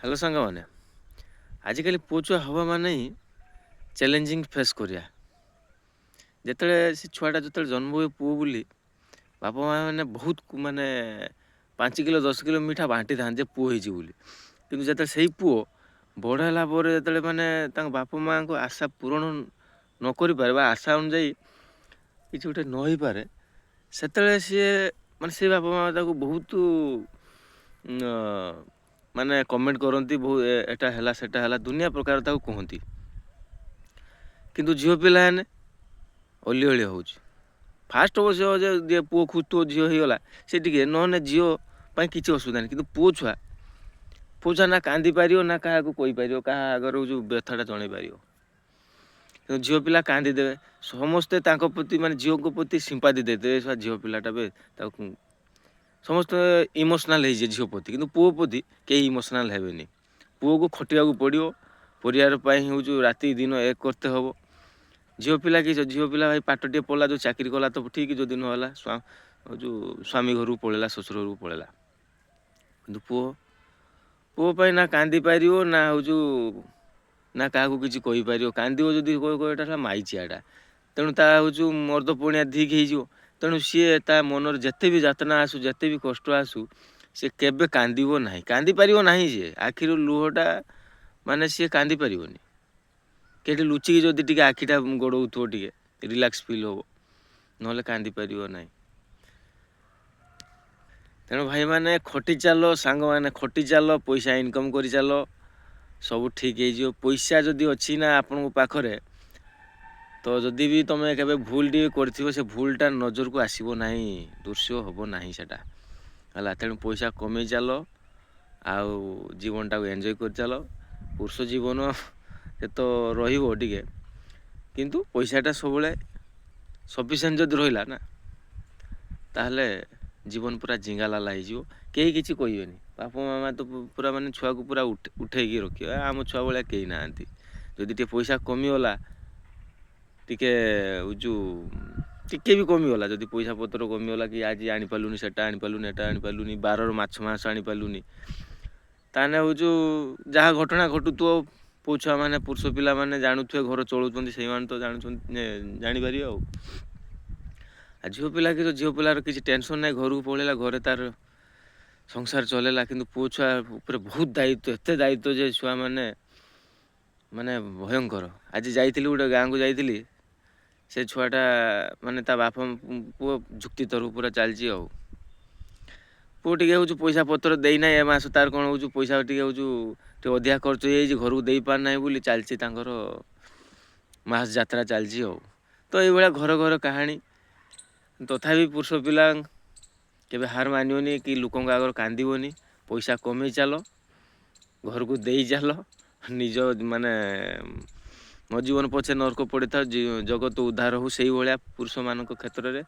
Hello सांग मैंने आजिकल पुओ छुआ हवा मान ही चैलेंजिंग फेस करिया जिते से छुआटा जो जन्म हुए पुओ बोली बापा माँ मैंने बहुत माने 5 किलो 10 किलो मीठा बांटी था जे पुओ होइछि बोली किंतु जिते से पुओ बड़ है जिते माने बापा माँ को आशा पूरण न करि पारे बा आशा अनुजाई किसी गोटे न हो पारे से सी माने से बापा माँ ताको बहुत माने कमेंट करती बहुत एटा है सेटा है दुनिया प्रकार ताको कहती किंतु झील पिलाने अली अली हो फास्ट अवश्य पुओ खुजु झील होगा से टे ना झील किसी असुविधा नहीं कि पुओ छुआ ना कांदी पार ना क्या कहीपर क्या आगर जो व्यथाटा जन पार झील पिला कांदी देवे समस्ते प्रति माने झील को प्रति सिंपाती देते झील पिलाटा समस्त इमोशनाल हो झील प्रति कि पुओ प्रति कई इमोशनाल हेनी पुओ को खटिया पड़ो परिवार हूँ राति दिन एक करते हम झील पिला कि झील पिला भाई पाठ टे पढ़ला जो चाकरी कला तो ठीक जो दिन है जो स्वामी घर पलैला शशुर घर पलैला कि पुओ पुओ ना कांदी पार ना हूँ ना क्या किसी कहीपर कांद जो माइचियाटा तेणु ता हूँ मर्द पुणिया धिक हो तेणु सी ता मनर जिते भी यातना आसू जिते भी कष्ट आसू सी केबे कांदो ना कांदी पार ना सी आखिर लुहटा माने सी कांदी पारनी कहीं लुचिकी जदि टी आखिटा गोड़ाऊे टे रिलैक्स फिल हम ना कांदी पार ना तेणु भाई मैंने खटी चल सांग मैंने खटी चल पैसा इनकम कर चल सब ठीक हो पैसा जदि अच्छी ना आपण पाखरे तो जदि भी तुम के भूल टे कर से भूलटा नजर को आसब ना दृश्य हम ना सेटा है तेणु पैसा कमे चल आउ जीवनटा को एंजॉय कर चल पुरुष जीवन से तो रे किंतु पैसाटा सब सफिसीयंट जदि रहा ना ताहले जीवन पूरा जिंगालाला हो कहीं किसी कहे बापा मामा तो पूरा माने छुआ को पूरा उठे रखिए आम छुआ भाया कहीं ना जदि टे पैसा कमीगला टिके जो टिके भी कमीगला जदि पैसा पतर कमीगला कि आज आनीपारूनी सेटा आनीपारूनी एटा आनीपारूनी बारर माछ आनीपारूनी ताने हूँ जहाँ घटना घटू पुओ छुआ मैंने पुरुष पिला माने जानुवे घर चलाउं से तो जापर आ झील पिला कि झील पिलार किसी टेंशन ना घर को पलैला घरे तार संसार चलेला कि पुओ छुआ उपर बहुत दायित्व एत दायित्व जे छुआ मैंने माने भयंकर आज जाइली गोटे गाँव को जाइली से छुआटा माने ता बापा पुओ जुक्ति तरफ पूरा चलती पुओ टे हूँ पैसा पतर देना ए मास तार कौन हूँ पैसा टे हूँ अधिका खर्च हो घर को दे पारना बोली चलती मास यात्रा चलती तो ये घर घर कहानी तथापि पुरुष पिला केबे हार मानिबनी कि लोकों आगर कांदीबनी पैसा कमे चल घर को दे चल निज माने मो जीवन पछे नर्क पड़े था जगत उद्धार हो से भाया पुरुष मान क्षेत्र में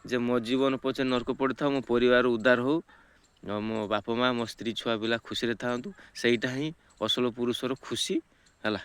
जे मो जीवन पछे नर्क पड़े था मो परिवार उद्धार हो मो बापा माँ मो स्त्री छुआ पिला खुशी था सहीटा ही असल पुरुषर खुशी है।